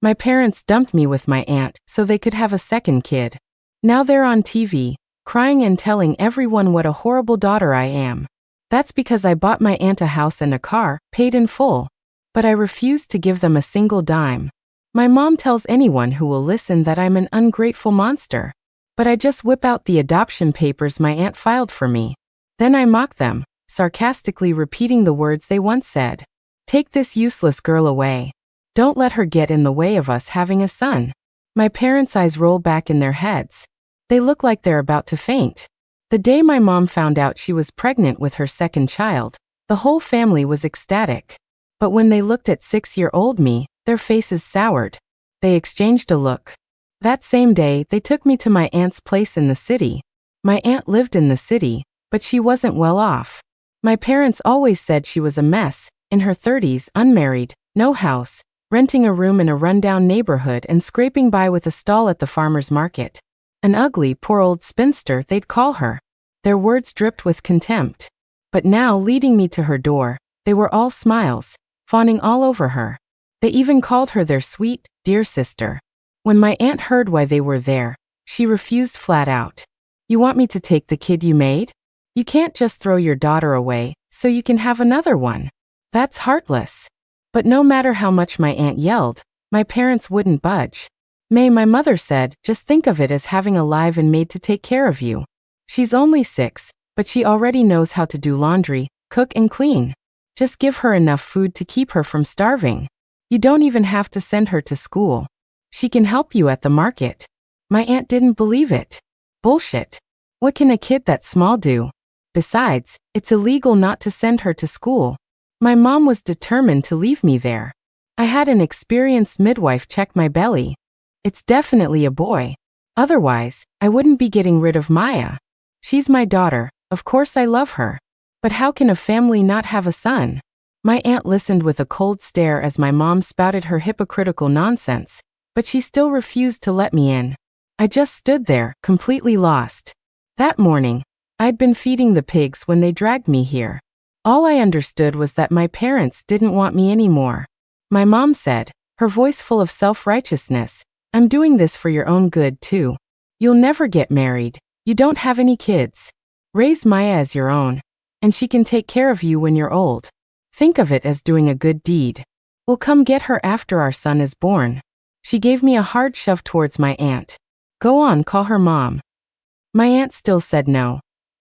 My parents dumped me with my aunt so they could have a second kid. Now they're on TV, crying and telling everyone what a horrible daughter I am. That's because I bought my aunt a house and a car, paid in full. But I refused to give them a single dime. My mom tells anyone who will listen that I'm an ungrateful monster. But I just whip out the adoption papers my aunt filed for me. Then I mock them, sarcastically repeating the words they once said. Take this useless girl away. Don't let her get in the way of us having a son. My parents' eyes roll back in their heads. They look like they're about to faint. The day my mom found out she was pregnant with her second child, the whole family was ecstatic. But when they looked at 6-year-old me, their faces soured. They exchanged a look. That same day, they took me to my aunt's place in the city. My aunt lived in the city, but she wasn't well off. My parents always said she was a mess, in her 30s, unmarried, no house, renting a room in a rundown neighborhood and scraping by with a stall at the farmer's market. An ugly, poor old spinster, they'd call her. Their words dripped with contempt. But now, leading me to her door, they were all smiles, fawning all over her. They even called her their sweet, dear sister. When my aunt heard why they were there, she refused flat out. You want me to take the kid you made? You can't just throw your daughter away, so you can have another one. That's heartless. But no matter how much my aunt yelled, my parents wouldn't budge. May, my mother said, just think of it as having a live-in maid to take care of you. She's only 6, but she already knows how to do laundry, cook and clean. Just give her enough food to keep her from starving. You don't even have to send her to school. She can help you at the market. My aunt didn't believe it. Bullshit. What can a kid that small do? Besides, it's illegal not to send her to school. My mom was determined to leave me there. I had an experienced midwife check my belly. It's definitely a boy. Otherwise, I wouldn't be getting rid of Maya. She's my daughter, of course I love her. But how can a family not have a son? My aunt listened with a cold stare as my mom spouted her hypocritical nonsense, but she still refused to let me in. I just stood there, completely lost. That morning, I'd been feeding the pigs when they dragged me here. All I understood was that my parents didn't want me anymore. My mom said, her voice full of self-righteousness, I'm doing this for your own good too. You'll never get married. You don't have any kids. Raise Maya as your own, and she can take care of you when you're old. Think of it as doing a good deed. We'll come get her after our son is born. She gave me a hard shove towards my aunt. Go on, call her mom. My aunt still said no.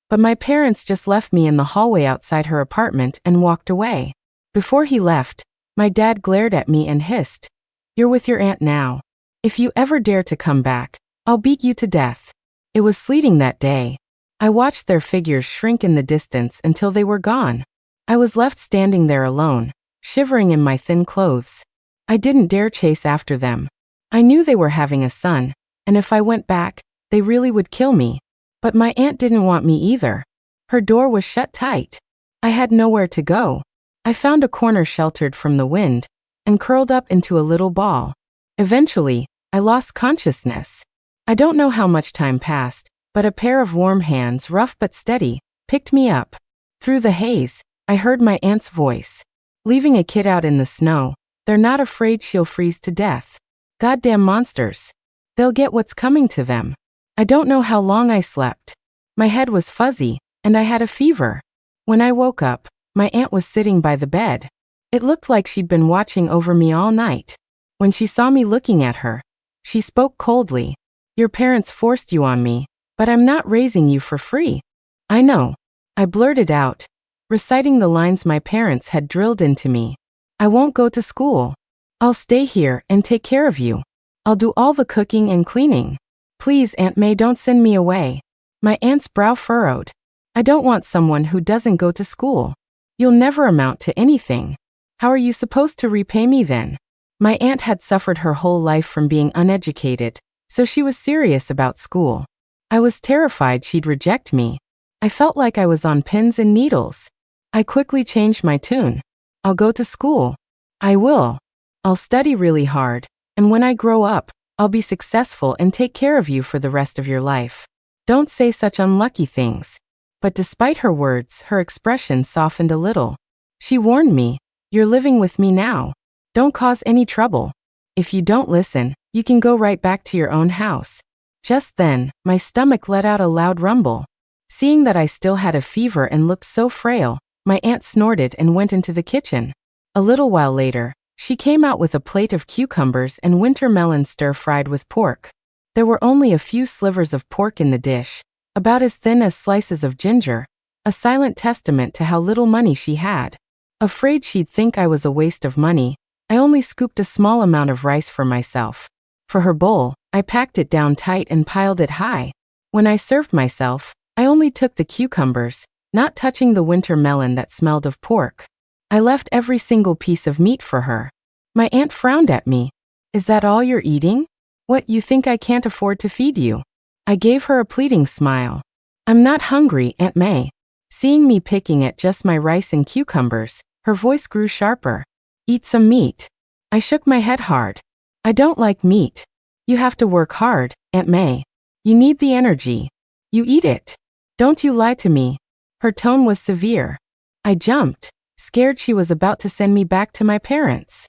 But my parents just left me in the hallway outside her apartment and walked away. Before he left, my dad glared at me and hissed, You're with your aunt now. If you ever dare to come back, I'll beat you to death. It was sleeting that day. I watched their figures shrink in the distance until they were gone. I was left standing there alone, shivering in my thin clothes. I didn't dare chase after them. I knew they were having a son, and if I went back, they really would kill me. But my aunt didn't want me either. Her door was shut tight. I had nowhere to go. I found a corner sheltered from the wind, and curled up into a little ball. Eventually, I lost consciousness. I don't know how much time passed, but a pair of warm hands, rough but steady, picked me up. Through the haze, I heard my aunt's voice. Leaving a kid out in the snow, they're not afraid she'll freeze to death. Goddamn monsters. They'll get what's coming to them. I don't know how long I slept. My head was fuzzy, and I had a fever. When I woke up, my aunt was sitting by the bed. It looked like she'd been watching over me all night. When she saw me looking at her, she spoke coldly. Your parents forced you on me, but I'm not raising you for free. I know. I blurted out, reciting the lines my parents had drilled into me. I won't go to school. I'll stay here and take care of you. I'll do all the cooking and cleaning. Please, Aunt May, don't send me away. My aunt's brow furrowed. I don't want someone who doesn't go to school. You'll never amount to anything. How are you supposed to repay me then? My aunt had suffered her whole life from being uneducated, so she was serious about school. I was terrified she'd reject me. I felt like I was on pins and needles. I quickly changed my tune. I'll go to school. I will. I'll study really hard, and when I grow up, I'll be successful and take care of you for the rest of your life. Don't say such unlucky things. But despite her words, her expression softened a little. She warned me, you're living with me now. Don't cause any trouble. If you don't listen, you can go right back to your own house." Just then, my stomach let out a loud rumble. Seeing that I still had a fever and looked so frail, my aunt snorted and went into the kitchen. A little while later, she came out with a plate of cucumbers and winter melon stir-fried with pork. There were only a few slivers of pork in the dish, about as thin as slices of ginger, a silent testament to how little money she had. Afraid she'd think I was a waste of money, I only scooped a small amount of rice for myself. For her bowl, I packed it down tight and piled it high. When I served myself, I only took the cucumbers, not touching the winter melon that smelled of pork. I left every single piece of meat for her. My aunt frowned at me. "Is that all you're eating? What, you think I can't afford to feed you?" I gave her a pleading smile. "I'm not hungry, Aunt May." Seeing me picking at just my rice and cucumbers, her voice grew sharper. "Eat some meat." I shook my head hard. "I don't like meat." "You have to work hard, Aunt May. You need the energy. You eat it. Don't you lie to me." Her tone was severe. I jumped, scared she was about to send me back to my parents.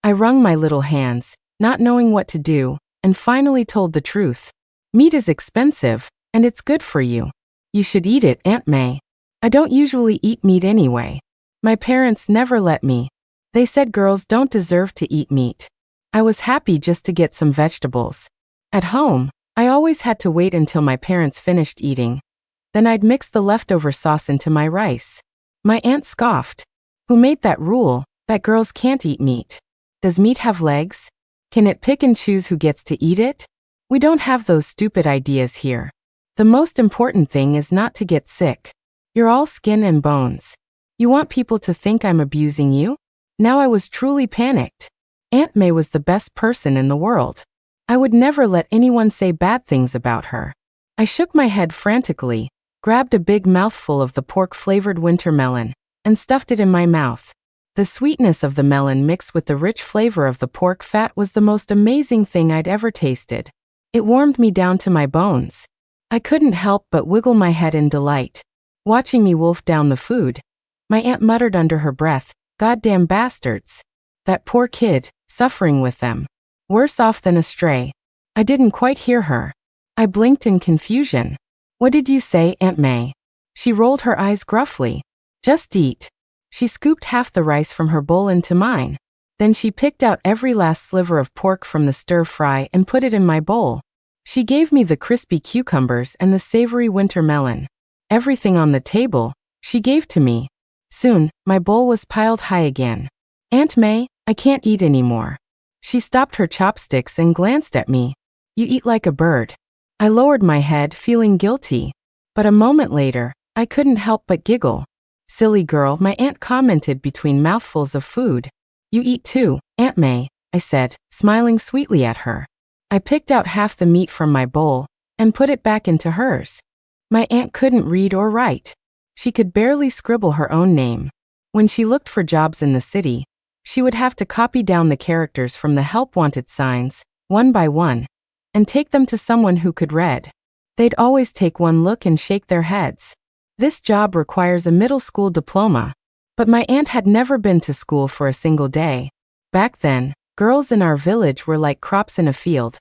I wrung my little hands, not knowing what to do, and finally told the truth. "Meat is expensive, and it's good for you. You should eat it, Aunt May." "I don't usually eat meat anyway. My parents never let me. They said girls don't deserve to eat meat." I was happy just to get some vegetables. At home, I always had to wait until my parents finished eating. Then I'd mix the leftover sauce into my rice. My aunt scoffed. "Who made that rule, that girls can't eat meat? Does meat have legs? Can it pick and choose who gets to eat it? We don't have those stupid ideas here. The most important thing is not to get sick. You're all skin and bones. You want people to think I'm abusing you?" Now I was truly panicked. Aunt May was the best person in the world. I would never let anyone say bad things about her. I shook my head frantically, grabbed a big mouthful of the pork-flavored winter melon, and stuffed it in my mouth. The sweetness of the melon mixed with the rich flavor of the pork fat was the most amazing thing I'd ever tasted. It warmed me down to my bones. I couldn't help but wiggle my head in delight. Watching me wolf down the food, my aunt muttered under her breath, "Goddamn bastards. That poor kid, suffering with them. Worse off than a stray." I didn't quite hear her. I blinked in confusion. "What did you say, Aunt May?" She rolled her eyes gruffly. "Just eat." She scooped half the rice from her bowl into mine. Then she picked out every last sliver of pork from the stir-fry and put it in my bowl. She gave me the crispy cucumbers and the savory winter melon. Everything on the table, she gave to me. Soon, my bowl was piled high again. "Aunt May, I can't eat anymore." She stopped her chopsticks and glanced at me. "You eat like a bird." I lowered my head, feeling guilty. But a moment later, I couldn't help but giggle. "Silly girl," my aunt commented between mouthfuls of food. "You eat too, Aunt May," I said, smiling sweetly at her. I picked out half the meat from my bowl and put it back into hers. My aunt couldn't read or write. She could barely scribble her own name. When she looked for jobs in the city, she would have to copy down the characters from the help wanted signs, one by one, and take them to someone who could read. They'd always take one look and shake their heads. "This job requires a middle school diploma." But my aunt had never been to school for a single day. Back then, girls in our village were like crops in a field,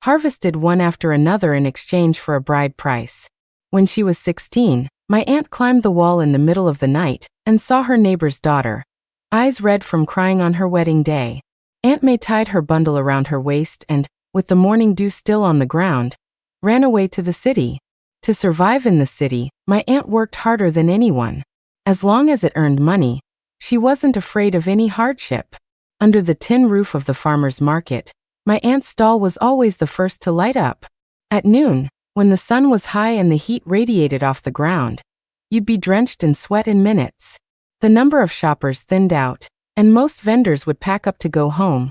harvested one after another in exchange for a bride price. When she was 16, my aunt climbed the wall in the middle of the night and saw her neighbor's daughter, eyes red from crying on her wedding day. Aunt May tied her bundle around her waist and, with the morning dew still on the ground, ran away to the city. To survive in the city, my aunt worked harder than anyone. As long as it earned money, she wasn't afraid of any hardship. Under the tin roof of the farmer's market, my aunt's stall was always the first to light up. At noon, when the sun was high and the heat radiated off the ground, you'd be drenched in sweat in minutes. The number of shoppers thinned out, and most vendors would pack up to go home,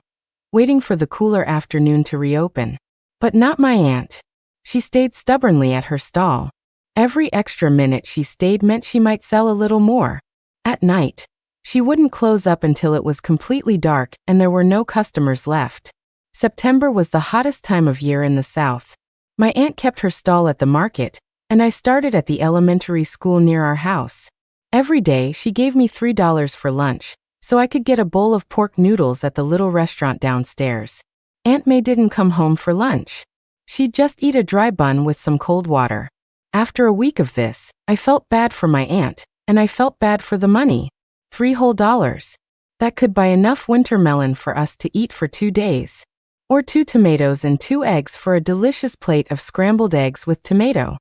waiting for the cooler afternoon to reopen. But not my aunt. She stayed stubbornly at her stall. Every extra minute she stayed meant she might sell a little more. At night, she wouldn't close up until it was completely dark and there were no customers left. September was the hottest time of year in the South. My aunt kept her stall at the market, and I started at the elementary school near our house. Every day she gave me $3 for lunch, so I could get a bowl of pork noodles at the little restaurant downstairs. Aunt May didn't come home for lunch. She'd just eat a dry bun with some cold water. After a week of this, I felt bad for my aunt, and I felt bad for the money. $3 whole. That could buy enough winter melon for us to eat for 2 days. Or 2 tomatoes and 2 eggs for a delicious plate of scrambled eggs with tomato.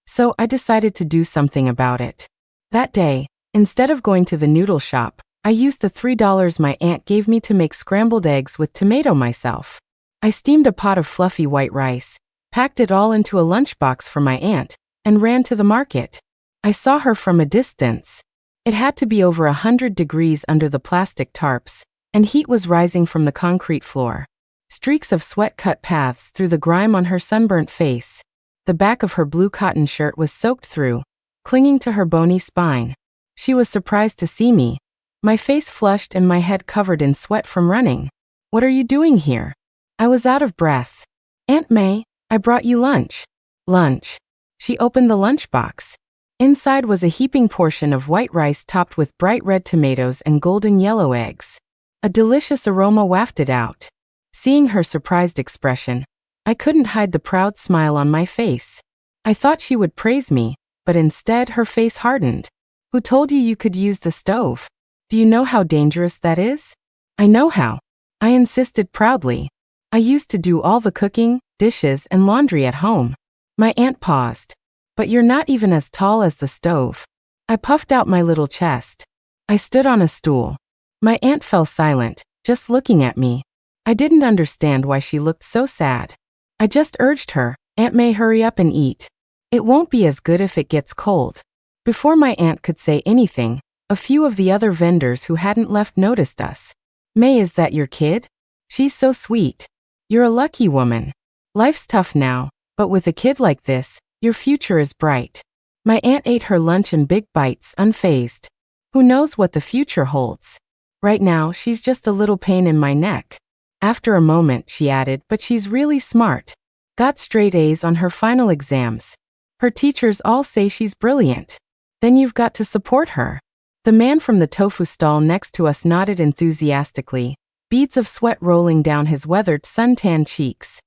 So I decided to do something about it. That day, instead of going to the noodle shop, I used the $3 my aunt gave me to make scrambled eggs with tomato myself. I steamed a pot of fluffy white rice, packed it all into a lunchbox for my aunt, and ran to the market. I saw her from a distance. It had to be over 100 degrees under the plastic tarps, and heat was rising from the concrete floor. Streaks of sweat cut paths through the grime on her sunburnt face. The back of her blue cotton shirt was soaked through, clinging to her bony spine. She was surprised to see me, my face flushed and my head covered in sweat from running. "What are you doing here?" I was out of breath. "Aunt May, I brought you lunch." Lunch. She opened the lunchbox. Inside was a heaping portion of white rice topped with bright red tomatoes and golden yellow eggs. A delicious aroma wafted out. Seeing her surprised expression, I couldn't hide the proud smile on my face. I thought she would praise me, but instead her face hardened. "Who told you you could use the stove? Do you know how dangerous that is?" "I know how," I insisted proudly. "I used to do all the cooking, dishes, and laundry at home." My aunt paused. "But you're not even as tall as the stove." I puffed out my little chest. I stood on a stool. My aunt fell silent, just looking at me. I didn't understand why she looked so sad. I just urged her, "Aunt May, hurry up and eat. It won't be as good if it gets cold." Before my aunt could say anything, a few of the other vendors who hadn't left noticed us. "May, is that your kid? She's so sweet. You're a lucky woman. Life's tough now, but with a kid like this, your future is bright." My aunt ate her lunch in big bites, unfazed. Who knows what the future holds? Right now, she's just a little pain in my neck. After a moment, she added, "But she's really smart. Got straight A's on her final exams. Her teachers all say she's brilliant." "Then you've got to support her." The man from the tofu stall next to us nodded enthusiastically, beads of sweat rolling down his weathered, sun-tanned cheeks.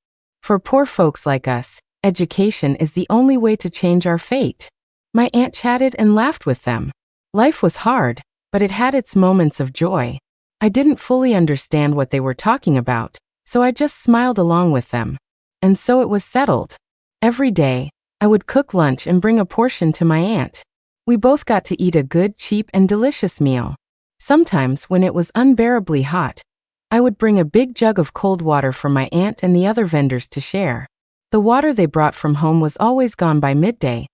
"For poor folks like us, education is the only way to change our fate." My aunt chatted and laughed with them. Life was hard, but it had its moments of joy. I didn't fully understand what they were talking about, so I just smiled along with them. And so it was settled. Every day, I would cook lunch and bring a portion to my aunt. We both got to eat a good, cheap, and delicious meal. Sometimes, when it was unbearably hot, I would bring a big jug of cold water for my aunt and the other vendors to share. The water they brought from home was always gone by midday,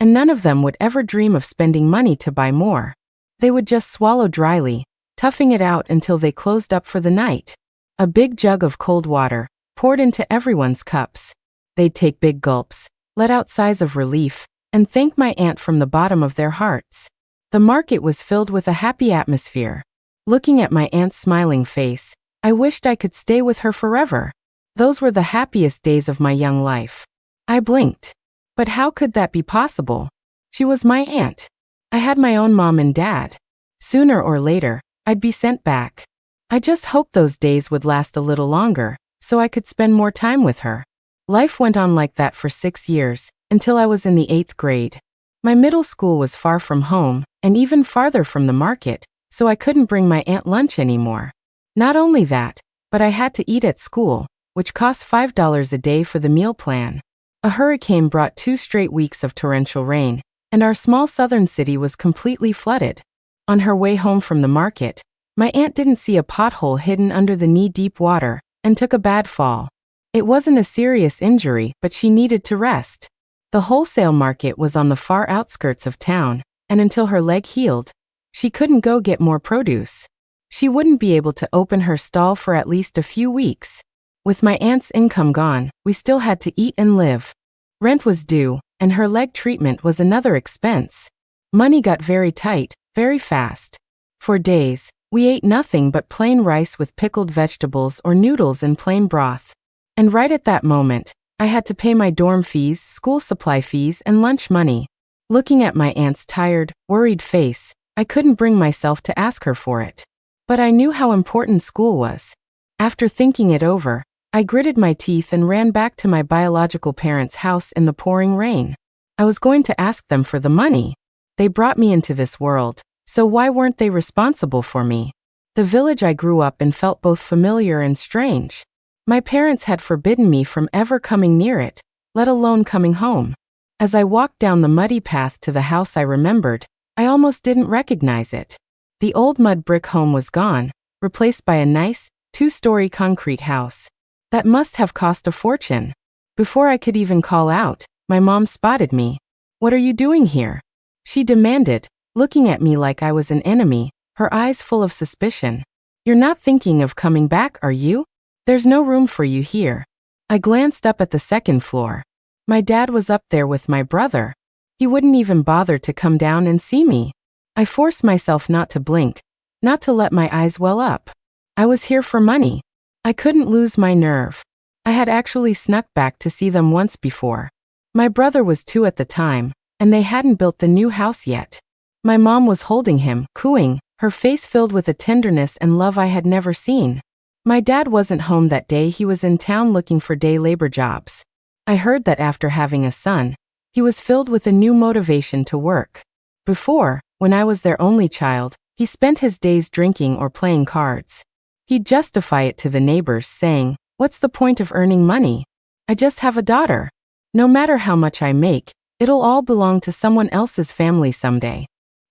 and none of them would ever dream of spending money to buy more. They would just swallow dryly, toughing it out until they closed up for the night. A big jug of cold water, poured into everyone's cups. They'd take big gulps, let out sighs of relief, and thank my aunt from the bottom of their hearts. The market was filled with a happy atmosphere. Looking at my aunt's smiling face, I wished I could stay with her forever. Those were the happiest days of my young life. I blinked. But how could that be possible? She was my aunt. I had my own mom and dad. Sooner or later, I'd be sent back. I just hoped those days would last a little longer, so I could spend more time with her. Life went on like that for 6 years, until I was in the 8th grade. My middle school was far from home, and even farther from the market, so I couldn't bring my aunt lunch anymore. Not only that, but I had to eat at school, which cost $5 a day for the meal plan. A hurricane brought 2 straight weeks of torrential rain, and our small southern city was completely flooded. On her way home from the market, my aunt didn't see a pothole hidden under the knee-deep water, and took a bad fall. It wasn't a serious injury, but she needed to rest. The wholesale market was on the far outskirts of town, and until her leg healed, she couldn't go get more produce. She wouldn't be able to open her stall for at least a few weeks. With my aunt's income gone, we still had to eat and live. Rent was due, and her leg treatment was another expense. Money got very tight, very fast. For days, we ate nothing but plain rice with pickled vegetables or noodles in plain broth. And right at that moment, I had to pay my dorm fees, school supply fees, and lunch money. Looking at my aunt's tired, worried face, I couldn't bring myself to ask her for it. But I knew how important school was. After thinking it over, I gritted my teeth and ran back to my biological parents' house in the pouring rain. I was going to ask them for the money. They brought me into this world, so why weren't they responsible for me? The village I grew up in felt both familiar and strange. My parents had forbidden me from ever coming near it, let alone coming home. As I walked down the muddy path to the house I remembered, I almost didn't recognize it. The old mud brick home was gone, replaced by a nice, two-story concrete house. That must have cost a fortune. Before I could even call out, my mom spotted me. "What are you doing here?" she demanded, looking at me like I was an enemy, her eyes full of suspicion. "You're not thinking of coming back, are you? There's no room for you here." I glanced up at the second floor. My dad was up there with my brother. He wouldn't even bother to come down and see me. I forced myself not to blink, not to let my eyes well up. I was here for money. I couldn't lose my nerve. I had actually snuck back to see them once before. My brother was 2 at the time, and they hadn't built the new house yet. My mom was holding him, cooing, her face filled with a tenderness and love I had never seen. My dad wasn't home that day, he was in town looking for day labor jobs. I heard that after having a son, he was filled with a new motivation to work. Before, when I was their only child, he spent his days drinking or playing cards. He'd justify it to the neighbors, saying, "What's the point of earning money? I just have a daughter. No matter how much I make, it'll all belong to someone else's family someday."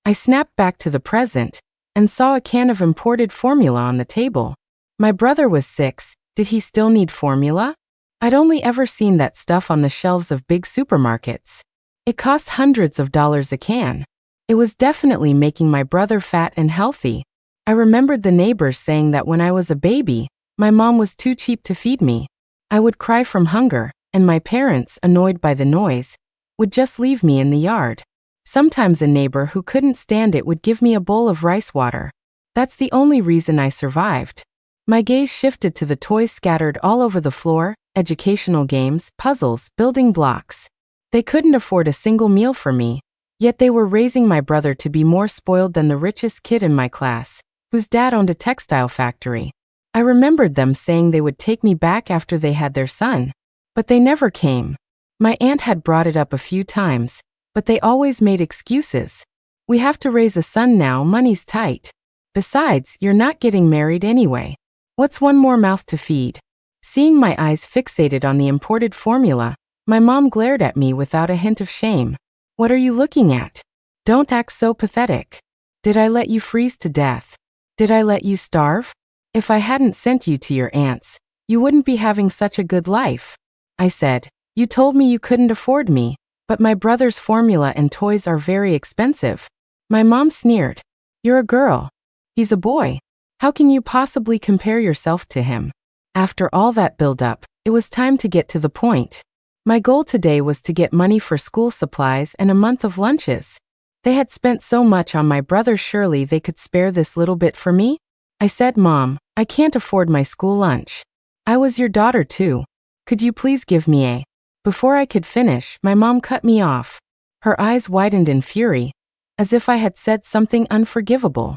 I snapped back to the present and saw a can of imported formula on the table. My brother was 6, did he still need formula? I'd only ever seen that stuff on the shelves of big supermarkets. It cost hundreds of dollars a can. It was definitely making my brother fat and healthy. I remembered the neighbors saying that when I was a baby, my mom was too cheap to feed me. I would cry from hunger, and my parents, annoyed by the noise, would just leave me in the yard. Sometimes a neighbor who couldn't stand it would give me a bowl of rice water. That's the only reason I survived. My gaze shifted to the toys scattered all over the floor, educational games, puzzles, building blocks. They couldn't afford a single meal for me, yet they were raising my brother to be more spoiled than the richest kid in my class, whose dad owned a textile factory. I remembered them saying they would take me back after they had their son. But they never came. My aunt had brought it up a few times, but they always made excuses. "We have to raise a son now, money's tight. Besides, you're not getting married anyway. What's one more mouth to feed?" Seeing my eyes fixated on the imported formula, my mom glared at me without a hint of shame. "What are you looking at? Don't act so pathetic. Did I let you freeze to death? Did I let you starve? If I hadn't sent you to your aunt's, you wouldn't be having such a good life," I said. "You told me you couldn't afford me, but my brother's formula and toys are very expensive." My mom sneered. "You're a girl. He's a boy. How can you possibly compare yourself to him?" After all that build-up, it was time to get to the point. My goal today was to get money for school supplies and a month of lunches. They had spent so much on my brother, surely they could spare this little bit for me? I said, "Mom, I can't afford my school lunch. I was your daughter too. Could you please give me a..." Before I could finish, my mom cut me off. Her eyes widened in fury, as if I had said something unforgivable.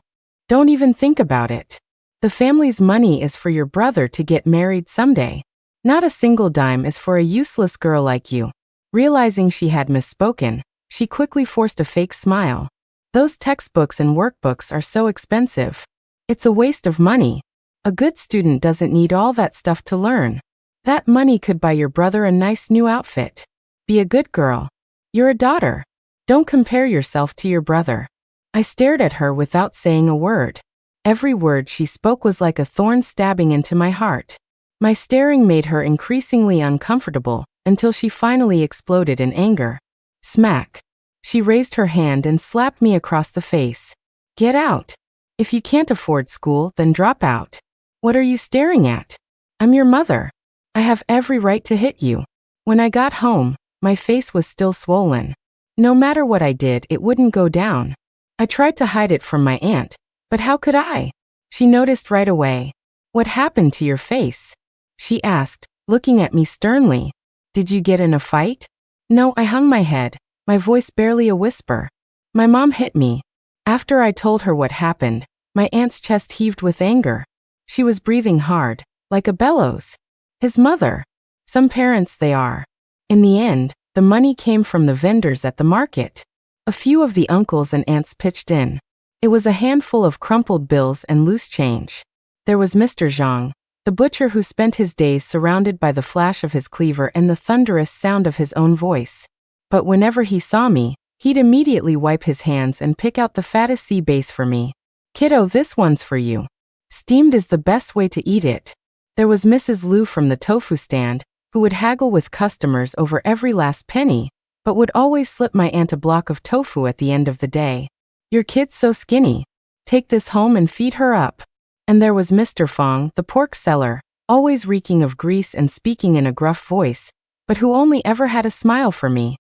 "Don't even think about it. The family's money is for your brother to get married someday. Not a single dime is for a useless girl like you." Realizing she had misspoken, she quickly forced a fake smile. "Those textbooks and workbooks are so expensive. It's a waste of money. A good student doesn't need all that stuff to learn. That money could buy your brother a nice new outfit. Be a good girl. You're a daughter. Don't compare yourself to your brother." I stared at her without saying a word. Every word she spoke was like a thorn stabbing into my heart. My staring made her increasingly uncomfortable, until she finally exploded in anger. Smack. She raised her hand and slapped me across the face. "Get out. If you can't afford school, then drop out. What are you staring at? I'm your mother. I have every right to hit you." When I got home, my face was still swollen. No matter what I did, it wouldn't go down. I tried to hide it from my aunt, but how could I? She noticed right away. "What happened to your face?" she asked, looking at me sternly. "Did you get in a fight?" "No," I hung my head, my voice barely a whisper. "My mom hit me." After I told her what happened, my aunt's chest heaved with anger. She was breathing hard, like a bellows. His mother. Some parents they are. In the end, the money came from the vendors at the market. A few of the uncles and aunts pitched in. It was a handful of crumpled bills and loose change. There was Mr. Zhang, the butcher who spent his days surrounded by the flash of his cleaver and the thunderous sound of his own voice. But whenever he saw me, he'd immediately wipe his hands and pick out the fattest sea bass for me. Kiddo, this one's for you. Steamed is the best way to eat it. There was Mrs. Liu from the tofu stand, who would haggle with customers over every last penny, but would always slip my aunt a block of tofu at the end of the day. Your kid's so skinny. Take this home and feed her up. And there was Mr. Fong, the pork seller, always reeking of grease and speaking in a gruff voice, but who only ever had a smile for me.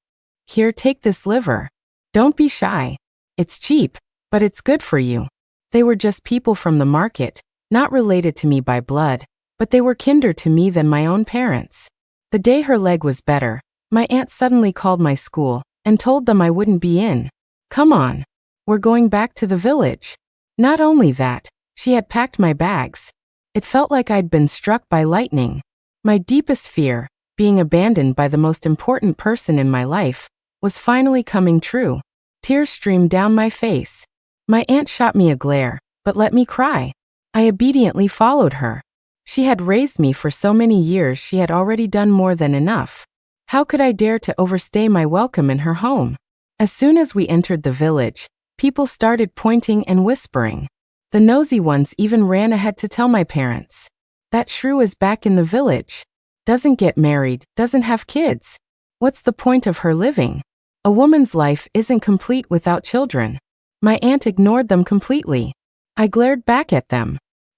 Here, take this liver. Don't be shy. It's cheap, but it's good for you. They were just people from the market, not related to me by blood, but they were kinder to me than my own parents. The day her leg was better, my aunt suddenly called my school and told them I wouldn't be in. Come on. We're going back to the village. Not only that, she had packed my bags. It felt like I'd been struck by lightning. My deepest fear, being abandoned by the most important person in my life, was finally coming true. Tears streamed down my face. My aunt shot me a glare, but let me cry. I obediently followed her. She had raised me for so many years, she had already done more than enough. How could I dare to overstay my welcome in her home? As soon as we entered the village, people started pointing and whispering. The nosy ones even ran ahead to tell my parents. That shrew is back in the village. Doesn't get married, doesn't have kids. What's the point of her living? A woman's life isn't complete without children. My aunt ignored them completely. I glared back at them.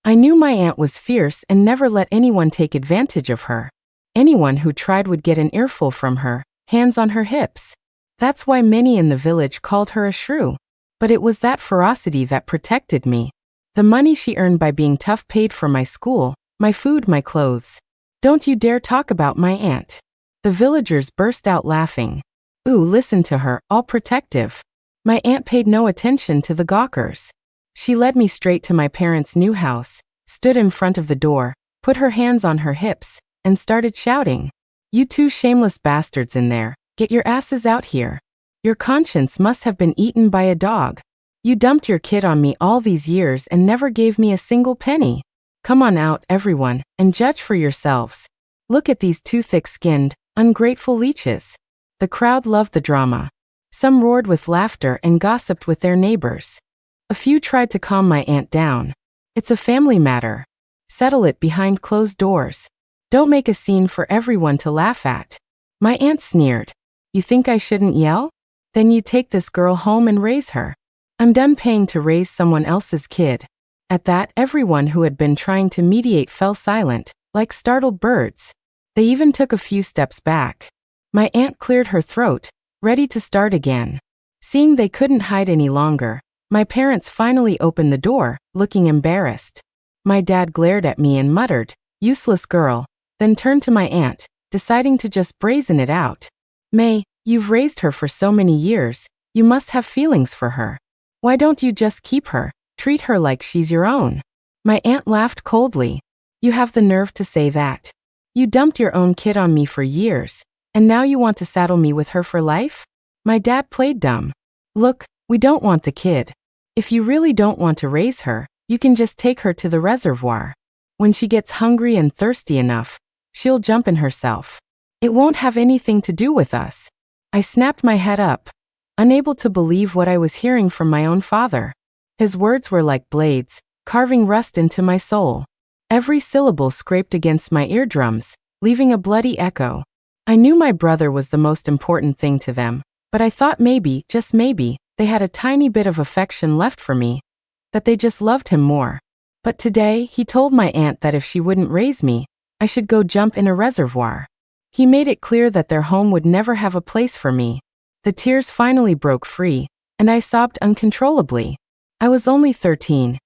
I knew my aunt was fierce and never let anyone take advantage of her. Anyone who tried would get an earful from her, hands on her hips. That's why many in the village called her a shrew. But it was that ferocity that protected me. The money she earned by being tough paid for my school, my food, my clothes. Don't you dare talk about my aunt. The villagers burst out laughing. Ooh, listen to her, all protective. My aunt paid no attention to the gawkers. She led me straight to my parents' new house, stood in front of the door, put her hands on her hips, and started shouting. You two shameless bastards in there, get your asses out here. Your conscience must have been eaten by a dog. You dumped your kid on me all these years and never gave me a single penny. Come on out, everyone, and judge for yourselves. Look at these two thick-skinned, ungrateful leeches. The crowd loved the drama. Some roared with laughter and gossiped with their neighbors. A few tried to calm my aunt down. It's a family matter. Settle it behind closed doors. Don't make a scene for everyone to laugh at. My aunt sneered. You think I shouldn't yell? Then you take this girl home and raise her. I'm done paying to raise someone else's kid. At that, everyone who had been trying to mediate fell silent, like startled birds. They even took a few steps back. My aunt cleared her throat, ready to start again. Seeing they couldn't hide any longer, my parents finally opened the door, looking embarrassed. My dad glared at me and muttered, "Useless girl," then turned to my aunt, deciding to just brazen it out. "May, you've raised her for so many years, you must have feelings for her. Why don't you just keep her, treat her like she's your own?" My aunt laughed coldly. "You have the nerve to say that. You dumped your own kid on me for years, and now you want to saddle me with her for life?" My dad played dumb. "Look, we don't want the kid. If you really don't want to raise her, you can just take her to the reservoir. When she gets hungry and thirsty enough, she'll jump in herself. It won't have anything to do with us." I snapped my head up, unable to believe what I was hearing from my own father. His words were like blades, carving rust into my soul. Every syllable scraped against my eardrums, leaving a bloody echo. I knew my brother was the most important thing to them, but I thought maybe, just maybe, they had a tiny bit of affection left for me, that they just loved him more. But today, he told my aunt that if she wouldn't raise me, I should go jump in a reservoir. He made it clear that their home would never have a place for me. The tears finally broke free, and I sobbed uncontrollably. I was only 13,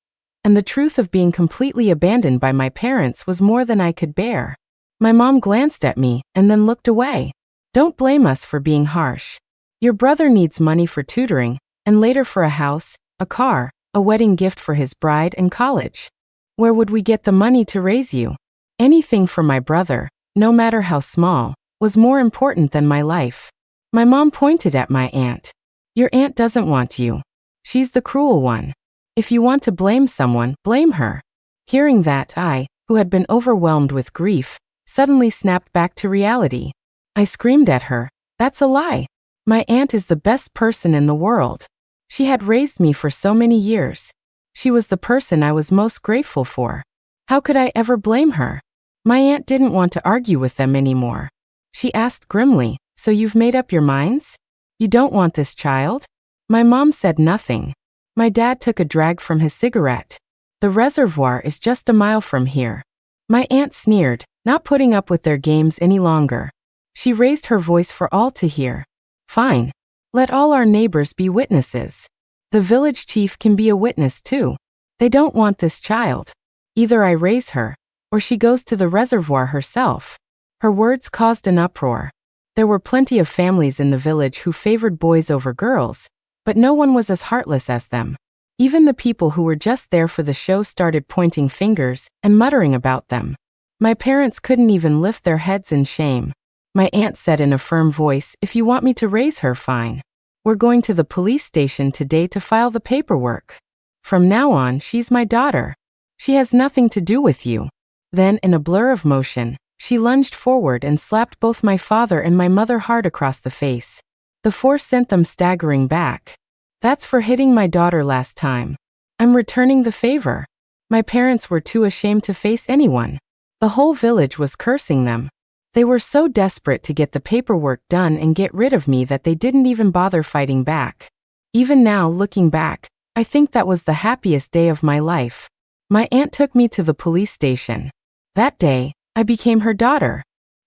and the truth of being completely abandoned by my parents was more than I could bear. My mom glanced at me and then looked away. "Don't blame us for being harsh. Your brother needs money for tutoring, and later for a house, a car, a wedding gift for his bride and college. Where would we get the money to raise you? Anything for my brother, no matter how small, was more important than my life. My mom pointed at my aunt. Your aunt doesn't want you. She's the cruel one. If you want to blame someone, blame her. Hearing that, I, who had been overwhelmed with grief, suddenly snapped back to reality. I screamed at her, "That's a lie. My aunt is the best person in the world. She had raised me for so many years. She was the person I was most grateful for. How could I ever blame her?" My aunt didn't want to argue with them anymore. She asked grimly, "So you've made up your minds? You don't want this child?" My mom said nothing. My dad took a drag from his cigarette. "The reservoir is just a mile from here." My aunt sneered, not putting up with their games any longer. She raised her voice for all to hear. "Fine. Let all our neighbors be witnesses. The village chief can be a witness too. They don't want this child. Either I raise her, or she goes to the reservoir herself." Her words caused an uproar. There were plenty of families in the village who favored boys over girls, but no one was as heartless as them. Even the people who were just there for the show started pointing fingers and muttering about them. My parents couldn't even lift their heads in shame. My aunt said in a firm voice, "If you want me to raise her, fine. We're going to the police station today to file the paperwork. From now on, she's my daughter. She has nothing to do with you." Then, in a blur of motion, she lunged forward and slapped both my father and my mother hard across the face. The force sent them staggering back. "That's for hitting my daughter last time. I'm returning the favor." My parents were too ashamed to face anyone. The whole village was cursing them. They were so desperate to get the paperwork done and get rid of me that they didn't even bother fighting back. Even now, looking back, I think that was the happiest day of my life. My aunt took me to the police station. That day, I became her daughter.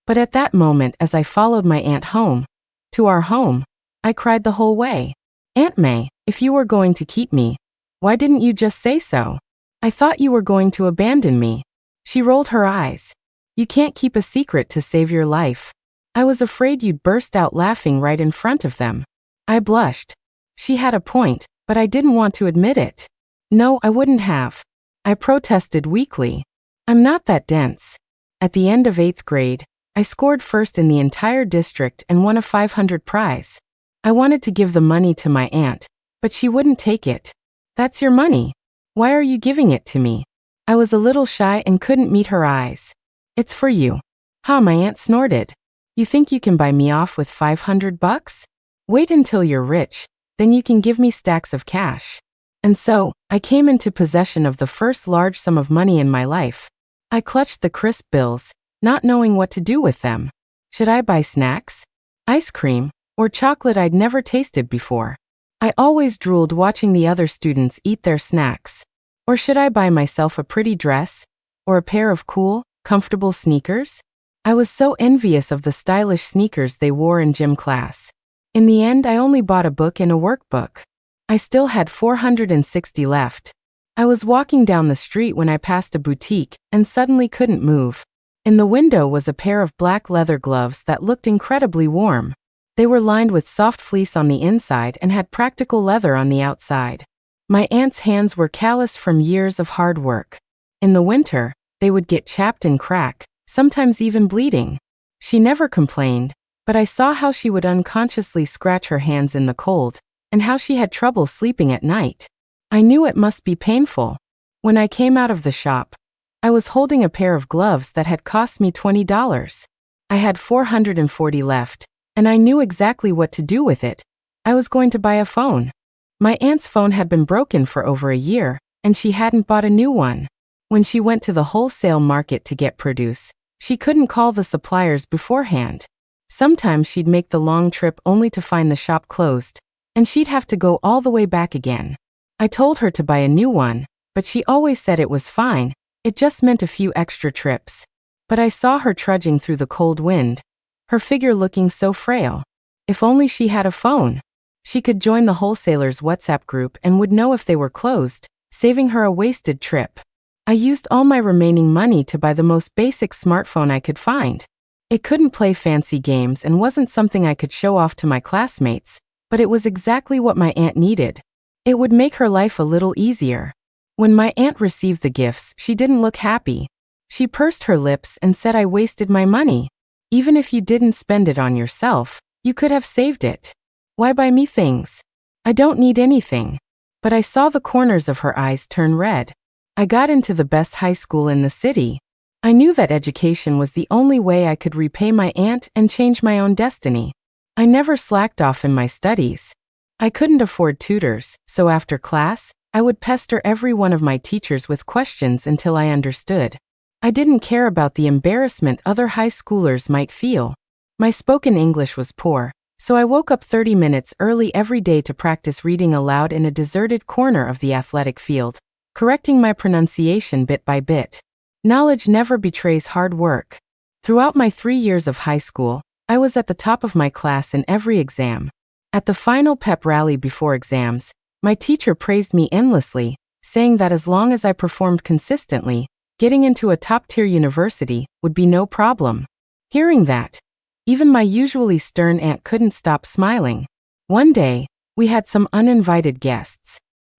But at that moment, as I followed my aunt home, to our home, I cried the whole way. "Aunt May, if you were going to keep me, why didn't you just say so? I thought you were going to abandon me." She rolled her eyes. "You can't keep a secret to save your life." I was afraid you'd burst out laughing right in front of them. I blushed. She had a point, but I didn't want to admit it. No, I wouldn't have. I protested weakly. "I'm not that dense." At the end of 8th grade, I scored first in the entire district and won a 500 prize. I wanted to give the money to my aunt, but she wouldn't take it. "That's your money. Why are you giving it to me?" I was a little shy and couldn't meet her eyes. "It's for you." "Huh," my aunt snorted. "You think you can buy me off with $500? Wait until you're rich, then you can give me stacks of cash." And so, I came into possession of the first large sum of money in my life. I clutched the crisp bills, not knowing what to do with them. Should I buy snacks, ice cream, or chocolate I'd never tasted before? I always drooled watching the other students eat their snacks. Or should I buy myself a pretty dress, or a pair of cool, comfortable sneakers? I was so envious of the stylish sneakers they wore in gym class. In the end, I only bought a book and a workbook. I still had 460 left. I was walking down the street when I passed a boutique and suddenly couldn't move. In the window was a pair of black leather gloves that looked incredibly warm. They were lined with soft fleece on the inside and had practical leather on the outside. My aunt's hands were calloused from years of hard work. In the winter, they would get chapped and crack, sometimes even bleeding. She never complained, but I saw how she would unconsciously scratch her hands in the cold, and how she had trouble sleeping at night. I knew it must be painful. When I came out of the shop, I was holding a pair of gloves that had cost me $20. I had 440 left, and I knew exactly what to do with it. I was going to buy a phone. My aunt's phone had been broken for over a year, and she hadn't bought a new one. When she went to the wholesale market to get produce, she couldn't call the suppliers beforehand. Sometimes she'd make the long trip only to find the shop closed, and she'd have to go all the way back again. I told her to buy a new one, but she always said it was fine, it just meant a few extra trips. But I saw her trudging through the cold wind, her figure looking so frail. If only she had a phone. She could join the wholesalers' WhatsApp group and would know if they were closed, saving her a wasted trip. I used all my remaining money to buy the most basic smartphone I could find. It couldn't play fancy games and wasn't something I could show off to my classmates, but it was exactly what my aunt needed. It would make her life a little easier. When my aunt received the gifts, she didn't look happy. She pursed her lips and said I wasted my money. Even if you didn't spend it on yourself, you could have saved it. Why buy me things? I don't need anything. But I saw the corners of her eyes turn red. I got into the best high school in the city. I knew that education was the only way I could repay my aunt and change my own destiny. I never slacked off in my studies. I couldn't afford tutors, so after class, I would pester every one of my teachers with questions until I understood. I didn't care about the embarrassment other high schoolers might feel. My spoken English was poor, so I woke up 30 minutes early every day to practice reading aloud in a deserted corner of the athletic field, correcting my pronunciation bit by bit. Knowledge never betrays hard work. Throughout my 3 years of high school, I was at the top of my class in every exam. At the final pep rally before exams, my teacher praised me endlessly, saying that as long as I performed consistently, getting into a top-tier university would be no problem. Hearing that, even my usually stern aunt couldn't stop smiling. One day, we had some uninvited guests.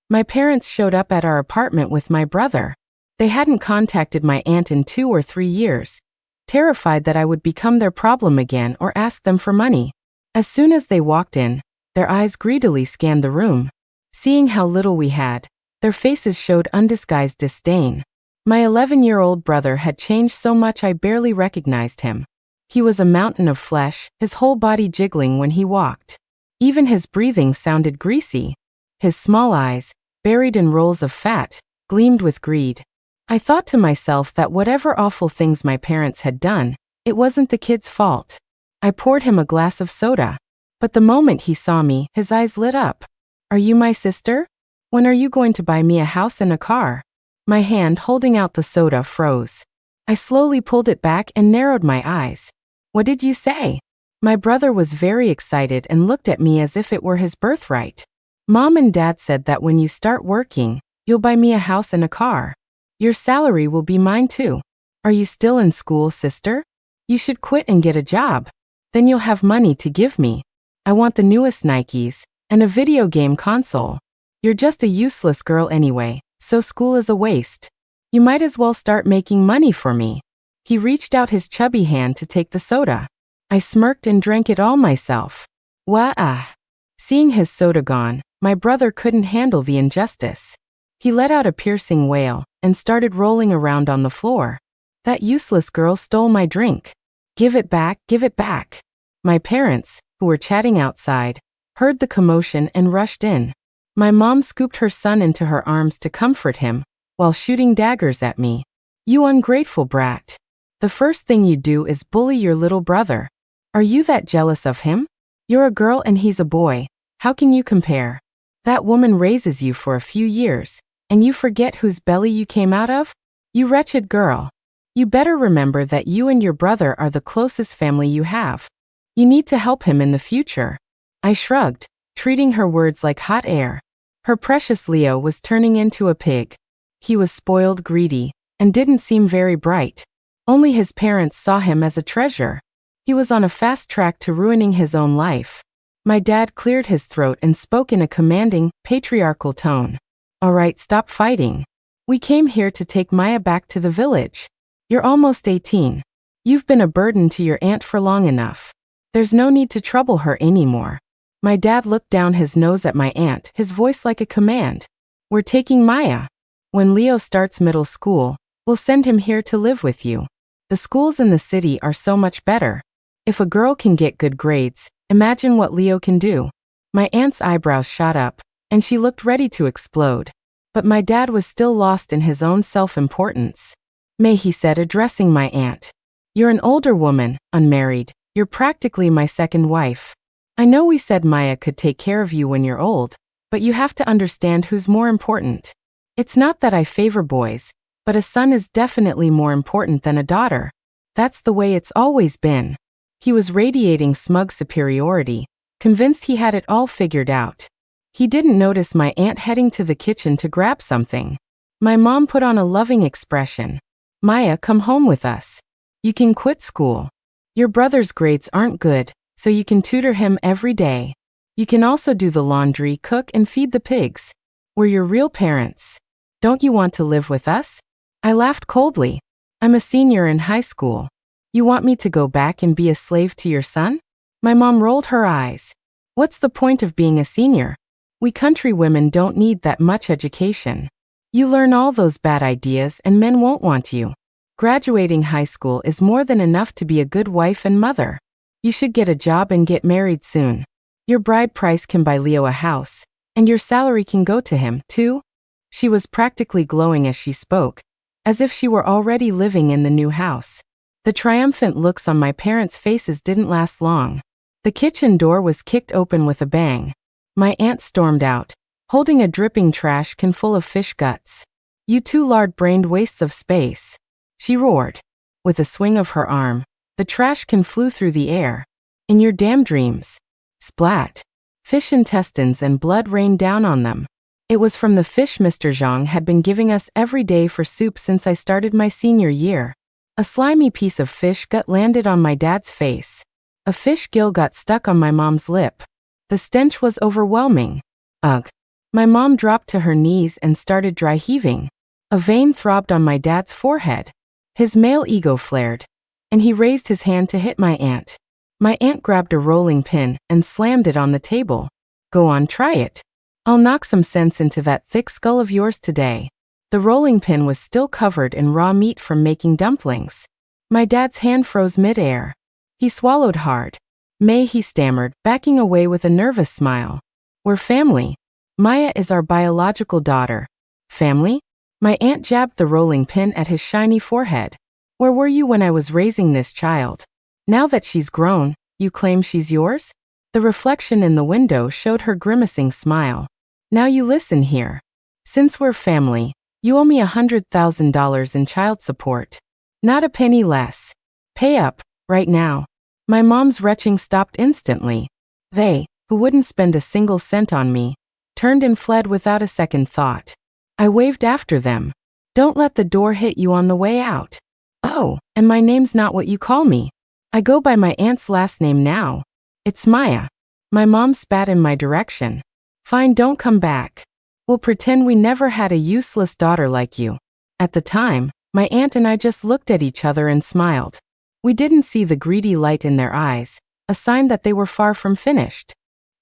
My parents showed up at our apartment with my brother. They hadn't contacted my aunt in 2 or 3 years, terrified that I would become their problem again or ask them for money. As soon as they walked in, their eyes greedily scanned the room. Seeing how little we had, their faces showed undisguised disdain. My 11-year-old brother had changed so much I barely recognized him. He was a mountain of flesh, his whole body jiggling when he walked. Even his breathing sounded greasy. His small eyes, buried in rolls of fat, gleamed with greed. I thought to myself that whatever awful things my parents had done, it wasn't the kid's fault. I poured him a glass of soda. But the moment he saw me, his eyes lit up. Are you my sister? When are you going to buy me a house and a car? My hand holding out the soda froze. I slowly pulled it back and narrowed my eyes. What did you say? My brother was very excited and looked at me as if it were his birthright. Mom and Dad said that when you start working, you'll buy me a house and a car. Your salary will be mine too. Are you still in school, sister? You should quit and get a job. Then you'll have money to give me. I want the newest Nikes and a video game console. You're just a useless girl anyway, so school is a waste. You might as well start making money for me. He reached out his chubby hand to take the soda. I smirked and drank it all myself. Wah-ah. Seeing his soda gone, my brother couldn't handle the injustice. He let out a piercing wail and started rolling around on the floor. That useless girl stole my drink. Give it back, give it back. My parents, who were chatting outside, heard the commotion and rushed in. My mom scooped her son into her arms to comfort him, while shooting daggers at me. You ungrateful brat. The first thing you do is bully your little brother. Are you that jealous of him? You're a girl and he's a boy. How can you compare? That woman raises you for a few years, and you forget whose belly you came out of? You wretched girl. You better remember that you and your brother are the closest family you have. You need to help him in the future. I shrugged, treating her words like hot air. Her precious Leo was turning into a pig. He was spoiled, greedy, and didn't seem very bright. Only his parents saw him as a treasure. He was on a fast track to ruining his own life. My dad cleared his throat and spoke in a commanding, patriarchal tone. All right, stop fighting. We came here to take Maya back to the village. You're almost 18. You've been a burden to your aunt for long enough. There's no need to trouble her anymore. My dad looked down his nose at my aunt, his voice like a command. We're taking Maya. When Leo starts middle school, we'll send him here to live with you. The schools in the city are so much better. If a girl can get good grades, imagine what Leo can do. My aunt's eyebrows shot up, and she looked ready to explode. But my dad was still lost in his own self-importance. May, he said, addressing my aunt. You're an older woman, unmarried. You're practically my second wife. I know we said Maya could take care of you when you're old, but you have to understand who's more important. It's not that I favor boys, but a son is definitely more important than a daughter. That's the way it's always been. He was radiating smug superiority, convinced he had it all figured out. He didn't notice my aunt heading to the kitchen to grab something. My mom put on a loving expression. Maya, come home with us. You can quit school. Your brother's grades aren't good, so you can tutor him every day. You can also do the laundry, cook, and feed the pigs. We're your real parents. Don't you want to live with us? I laughed coldly. I'm a senior in high school. You want me to go back and be a slave to your son? My mom rolled her eyes. What's the point of being a senior? We country women don't need that much education. You learn all those bad ideas and men won't want you. Graduating high school is more than enough to be a good wife and mother. You should get a job and get married soon. Your bride price can buy Leo a house, and your salary can go to him, too. She was practically glowing as she spoke, as if she were already living in the new house. The triumphant looks on my parents' faces didn't last long. The kitchen door was kicked open with a bang. My aunt stormed out, holding a dripping trash can full of fish guts. You two lard-brained wastes of space, she roared. With a swing of her arm, the trash can flew through the air. In your damn dreams. Splat. Fish intestines and blood rained down on them. It was from the fish Mr. Zhang had been giving us every day for soup since I started my senior year. A slimy piece of fish gut landed on my dad's face. A fish gill got stuck on my mom's lip. The stench was overwhelming. Ugh. My mom dropped to her knees and started dry heaving. A vein throbbed on my dad's forehead. His male ego flared, and he raised his hand to hit my aunt. My aunt grabbed a rolling pin and slammed it on the table. Go on, try it. I'll knock some sense into that thick skull of yours today. The rolling pin was still covered in raw meat from making dumplings. My dad's hand froze mid-air. He swallowed hard. May, he stammered, backing away with a nervous smile. We're family. Maya is our biological daughter. Family? My aunt jabbed the rolling pin at his shiny forehead. Where were you when I was raising this child? Now that she's grown, you claim she's yours? The reflection in the window showed her grimacing smile. Now you listen here. Since we're family, you owe me $100,000 in child support. Not a penny less. Pay up, right now. My mom's retching stopped instantly. They, who wouldn't spend a single cent on me, turned and fled without a second thought. I waved after them. Don't let the door hit you on the way out. Oh, and my name's not what you call me. I go by my aunt's last name now. It's Maya. My mom spat in my direction. Fine, don't come back. We'll pretend we never had a useless daughter like you. At the time, my aunt and I just looked at each other and smiled. We didn't see the greedy light in their eyes, a sign that they were far from finished.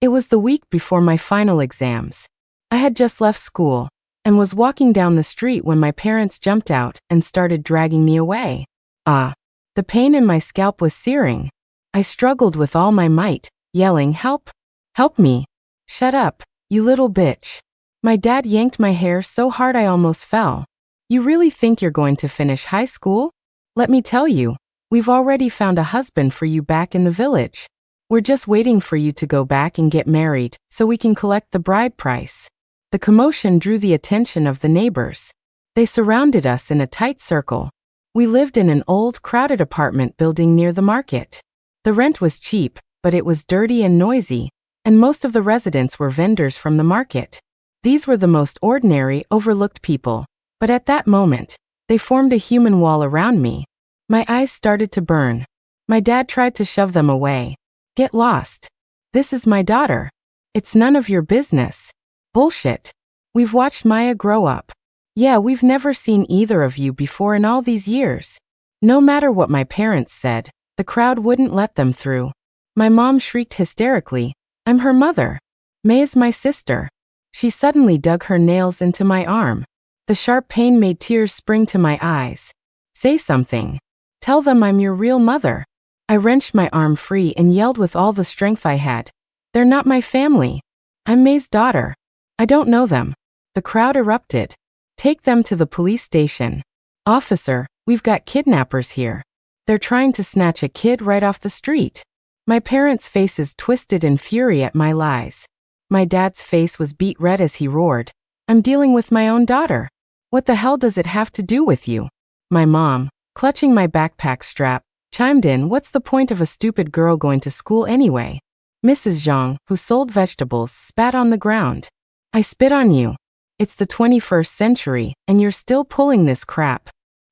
It was the week before my final exams. I had just left school and was walking down the street when my parents jumped out and started dragging me away. The pain in my scalp was searing. I struggled with all my might, yelling, "Help! Help me! Shut up, you little bitch!" My dad yanked my hair so hard I almost fell. You really think you're going to finish high school? Let me tell you, we've already found a husband for you back in the village. We're just waiting for you to go back and get married so we can collect the bride price. The commotion drew the attention of the neighbors. They surrounded us in a tight circle. We lived in an old, crowded apartment building near the market. The rent was cheap, but it was dirty and noisy, and most of the residents were vendors from the market. These were the most ordinary, overlooked people, but at that moment, they formed a human wall around me. My eyes started to burn. My dad tried to shove them away. Get lost. This is my daughter. It's none of your business. Bullshit. We've watched Maya grow up. Yeah, we've never seen either of you before in all these years. No matter what my parents said, the crowd wouldn't let them through. My mom shrieked hysterically, "I'm her mother. May is my sister." She suddenly dug her nails into my arm. The sharp pain made tears spring to my eyes. Say something. Tell them I'm your real mother. I wrenched my arm free and yelled with all the strength I had. They're not my family. I'm May's daughter. I don't know them. The crowd erupted. Take them to the police station. Officer, we've got kidnappers here. They're trying to snatch a kid right off the street. My parents' faces twisted in fury at my lies. My dad's face was beet red as he roared, "I'm dealing with my own daughter. What the hell does it have to do with you?" My mom, clutching my backpack strap, chimed in, "What's the point of a stupid girl going to school anyway?" Mrs. Zhang, who sold vegetables, spat on the ground. "I spit on you. It's the 21st century, and you're still pulling this crap."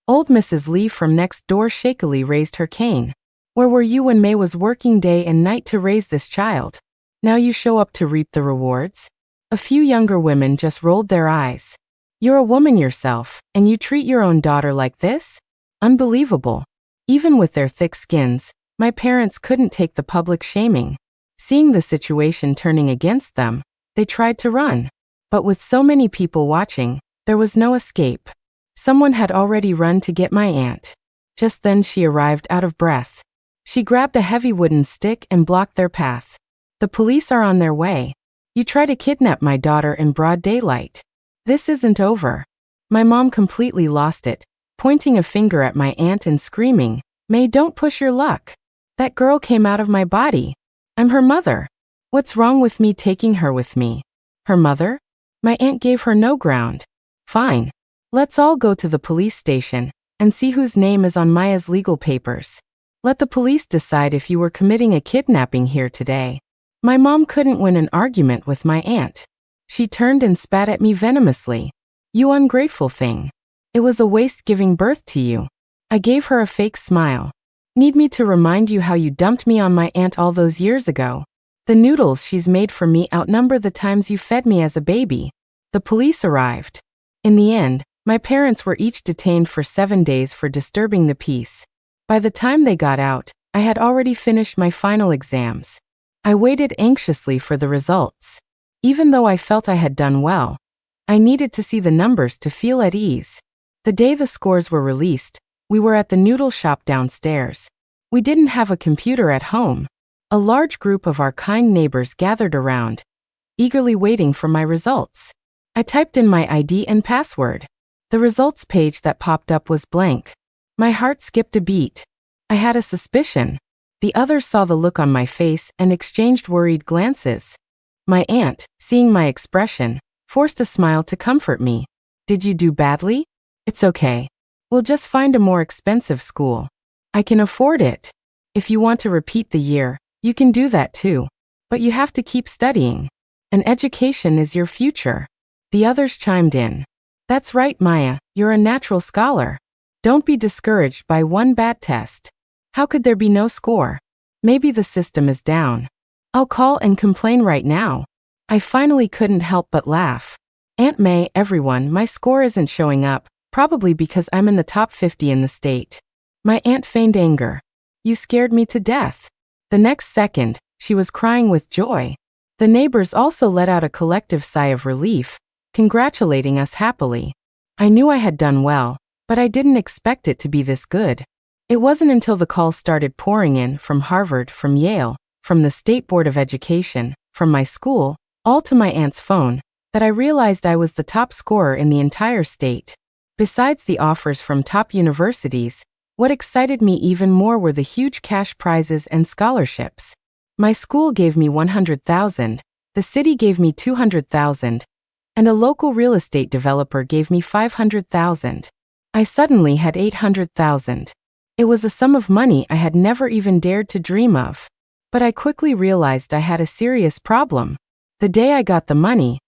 Old Mrs. Lee from next door shakily raised her cane. "Where were you when May was working day and night to raise this child? Now you show up to reap the rewards?" A few younger women just rolled their eyes. "You're a woman yourself, and you treat your own daughter like this? Unbelievable. Even with their thick skins, my parents couldn't take the public shaming. Seeing the situation turning against them, they tried to run. But with so many people watching, there was no escape. Someone had already run to get my aunt. Just then she arrived out of breath. She grabbed a heavy wooden stick and blocked their path. The police are on their way. You try to kidnap my daughter in broad daylight. This isn't over. My mom completely lost it, pointing a finger at my aunt and screaming, "May, don't push your luck. That girl came out of my body. I'm her mother. What's wrong with me taking her with me?" Her mother? My aunt gave her no ground. Fine. Let's all go to the police station and see whose name is on Maya's legal papers. Let the police decide if you were committing a kidnapping here today. My mom couldn't win an argument with my aunt. She turned and spat at me venomously. "You ungrateful thing. It was a waste giving birth to you." I gave her a fake smile. "Need me to remind you how you dumped me on my aunt all those years ago? The noodles she's made for me outnumber the times you fed me as a baby." The police arrived. In the end, my parents were each detained for 7 days for disturbing the peace. By the time they got out, I had already finished my final exams. I waited anxiously for the results. Even though I felt I had done well, I needed to see the numbers to feel at ease. The day the scores were released, we were at the noodle shop downstairs. We didn't have a computer at home. A large group of our kind neighbors gathered around, eagerly waiting for my results. I typed in my ID and password. The results page that popped up was blank. My heart skipped a beat. I had a suspicion. The others saw the look on my face and exchanged worried glances. My aunt, seeing my expression, forced a smile to comfort me. "Did you do badly? It's okay. We'll just find a more expensive school. I can afford it. If you want to repeat the year, you can do that too. But you have to keep studying. An education is your future." The others chimed in. "That's right, Maya, you're a natural scholar. Don't be discouraged by one bad test. How could there be no score? Maybe the system is down. I'll call and complain right now." I finally couldn't help but laugh. "Aunt May, everyone, my score isn't showing up, probably because I'm in the top 50 in the state." My aunt feigned anger. "You scared me to death." The next second, she was crying with joy. The neighbors also let out a collective sigh of relief, congratulating us happily. I knew I had done well, but I didn't expect it to be this good. It wasn't until the calls started pouring in from Harvard, from Yale, from the State Board of Education, from my school, all to my aunt's phone, that I realized I was the top scorer in the entire state. Besides the offers from top universities, what excited me even more were the huge cash prizes and scholarships. My school gave me $100,000, the city gave me $200,000, and a local real estate developer gave me $500,000. I suddenly had $800,000. It was a sum of money I had never even dared to dream of. But I quickly realized I had a serious problem. The day I got the money,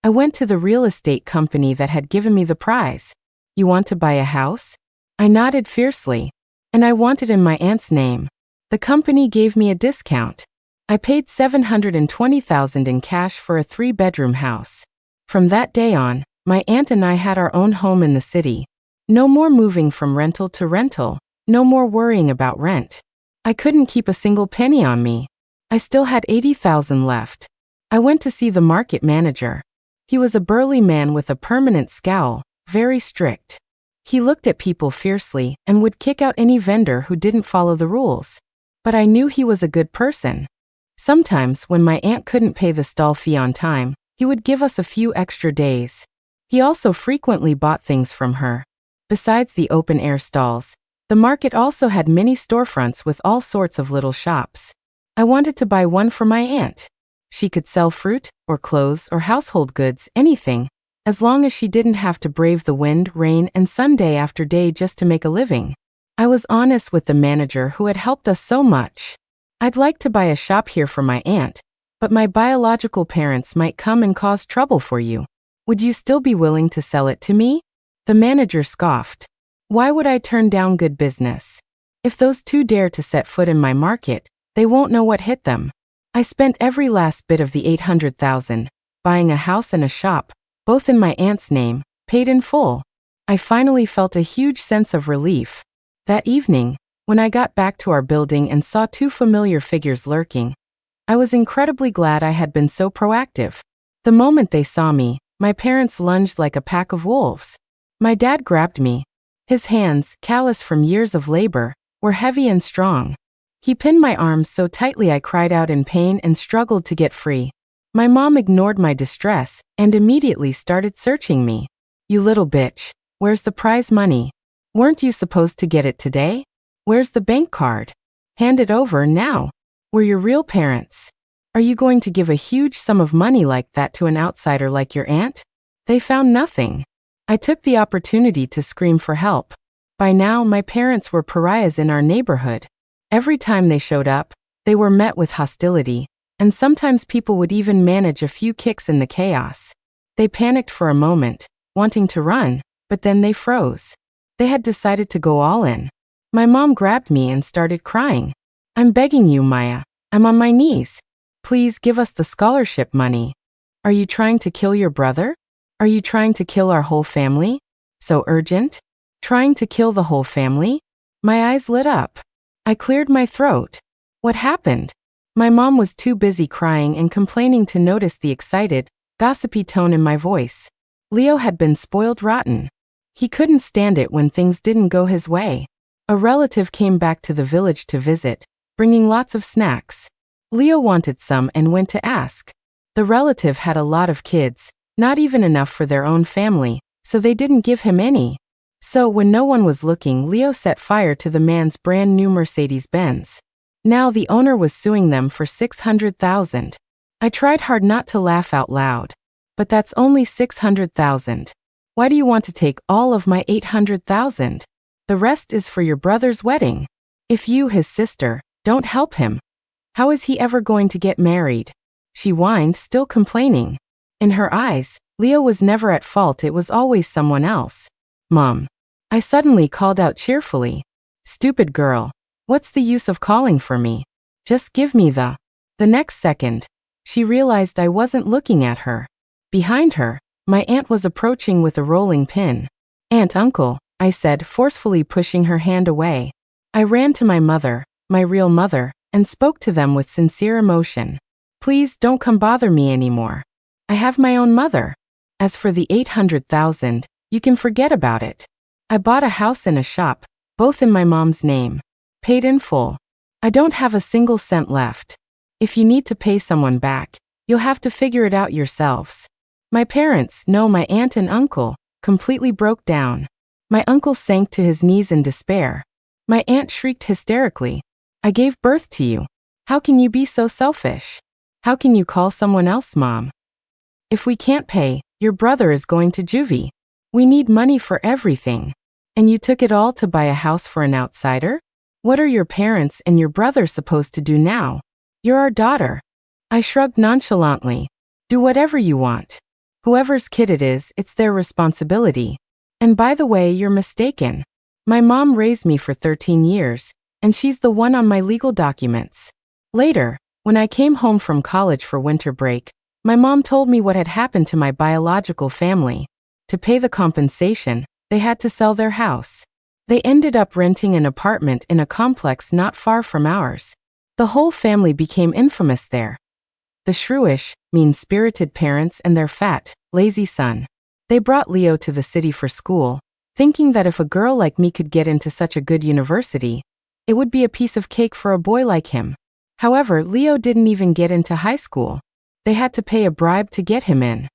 I went to the real estate company that had given me the prize. "You want to buy a house?" I nodded fiercely. "And I want it in my aunt's name." The company gave me a discount. I paid $720,000 in cash for a 3-bedroom house. From that day on, my aunt and I had our own home in the city. No more moving from rental to rental. No more worrying about rent. I couldn't keep a single penny on me. I still had $80,000 left. I went to see the market manager. He was a burly man with a permanent scowl, very strict. He looked at people fiercely and would kick out any vendor who didn't follow the rules. But I knew he was a good person. Sometimes, when my aunt couldn't pay the stall fee on time, he would give us a few extra days. He also frequently bought things from her. Besides the open-air stalls, the market also had many storefronts with all sorts of little shops. I wanted to buy one for my aunt. She could sell fruit, or clothes, or household goods, anything, as long as she didn't have to brave the wind, rain, and sun day after day just to make a living. I was honest with the manager who had helped us so much. "I'd like to buy a shop here for my aunt, but my biological parents might come and cause trouble for you. Would you still be willing to sell it to me?" The manager scoffed. "Why would I turn down good business? If those two dare to set foot in my market, they won't know what hit them." I spent every last bit of the $800,000, buying a house and a shop, both in my aunt's name, paid in full. I finally felt a huge sense of relief. That evening, when I got back to our building and saw two familiar figures lurking, I was incredibly glad I had been so proactive. The moment they saw me, my parents lunged like a pack of wolves. My dad grabbed me. His hands, callous from years of labor, were heavy and strong. He pinned my arms so tightly I cried out in pain and struggled to get free. My mom ignored my distress and immediately started searching me. "You little bitch, where's the prize money? Weren't you supposed to get it today? Where's the bank card? Hand it over now. We're your real parents. Are you going to give a huge sum of money like that to an outsider like your aunt?" They found nothing. I took the opportunity to scream for help. By now, my parents were pariahs in our neighborhood. Every time they showed up, they were met with hostility, and sometimes people would even manage a few kicks in the chaos. They panicked for a moment, wanting to run, but then they froze. They had decided to go all in. My mom grabbed me and started crying. "I'm begging you, Maya. I'm on my knees. Please give us the scholarship money. Are you trying to kill your brother? Are you trying to kill our whole family? So urgent? Trying to kill the whole family?" My eyes lit up. I cleared my throat. What happened? My mom was too busy crying and complaining to notice the excited, gossipy tone in my voice. Leo had been spoiled rotten. He couldn't stand it when things didn't go his way. A relative came back to the village to visit, bringing lots of snacks. Leo wanted some and went to ask. The relative had a lot of kids, not even enough for their own family, so they didn't give him any. So when no one was looking, Leo set fire to the man's brand new Mercedes-Benz. Now the owner was suing them for $600,000. I tried hard not to laugh out loud. But that's only $600,000. Why do you want to take all of my $800,000? The rest is for your brother's wedding. If you, his sister, don't help him, how is he ever going to get married? She whined, still complaining. In her eyes, Leo was never at fault, it was always someone else. "Mom." I suddenly called out cheerfully. "Stupid girl. What's the use of calling for me? Just give me the..." The next second, she realized I wasn't looking at her. Behind her, my aunt was approaching with a rolling pin. "Aunt, uncle," I said, forcefully pushing her hand away. I ran to my mother, my real mother, and spoke to them with sincere emotion. "Please don't come bother me anymore. I have my own mother. As for the $800,000, you can forget about it. I bought a house and a shop, both in my mom's name. Paid in full. I don't have a single cent left. If you need to pay someone back, you'll have to figure it out yourselves." My parents, no, my aunt and uncle, completely broke down. My uncle sank to his knees in despair. My aunt shrieked hysterically. "I gave birth to you. How can you be so selfish? How can you call someone else mom? If we can't pay, your brother is going to juvie. We need money for everything. And you took it all to buy a house for an outsider? What are your parents and your brother supposed to do now? You're our daughter." I shrugged nonchalantly. "Do whatever you want. Whoever's kid it is, it's their responsibility. And by the way, you're mistaken. My mom raised me for 13 years, and she's the one on my legal documents." Later, when I came home from college for winter break, my mom told me what had happened to my biological family. To pay the compensation, they had to sell their house. They ended up renting an apartment in a complex not far from ours. The whole family became infamous there. The shrewish, mean-spirited parents and their fat, lazy son. They brought Leo to the city for school, thinking that if a girl like me could get into such a good university, it would be a piece of cake for a boy like him. However, Leo didn't even get into high school. They had to pay a bribe to get him in.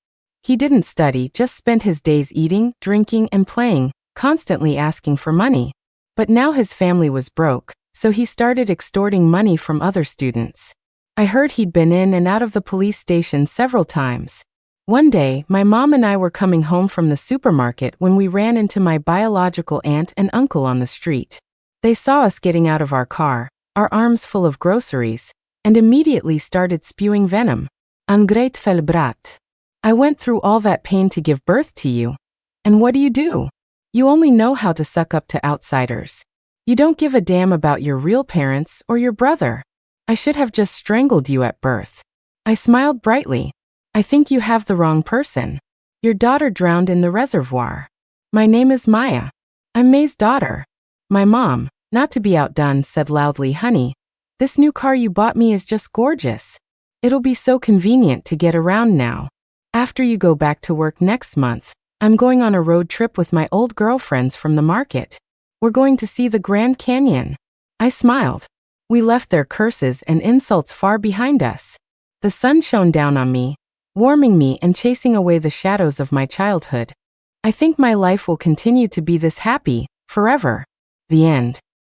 He didn't study, just spent his days eating, drinking, and playing, constantly asking for money. But now his family was broke, so he started extorting money from other students. I heard he'd been in and out of the police station several times. One day, my mom and I were coming home from the supermarket when we ran into my biological aunt and uncle on the street. They saw us getting out of our car, our arms full of groceries, and immediately started spewing venom. "Ungrateful brat. I went through all that pain to give birth to you. And what do? You only know how to suck up to outsiders. You don't give a damn about your real parents or your brother. I should have just strangled you at birth." I smiled brightly. "I think you have the wrong person. Your daughter drowned in the reservoir. My name is Maya. I'm May's daughter. My mom, not to be outdone, said loudly, "Honey, this new car you bought me is just gorgeous. It'll be so convenient to get around now. After you go back to work next month, I'm going on a road trip with my old girlfriends from the market. We're going to see the Grand Canyon." I smiled. We left their curses and insults far behind us. The sun shone down on me, warming me and chasing away the shadows of my childhood. I think my life will continue to be this happy, forever. The end.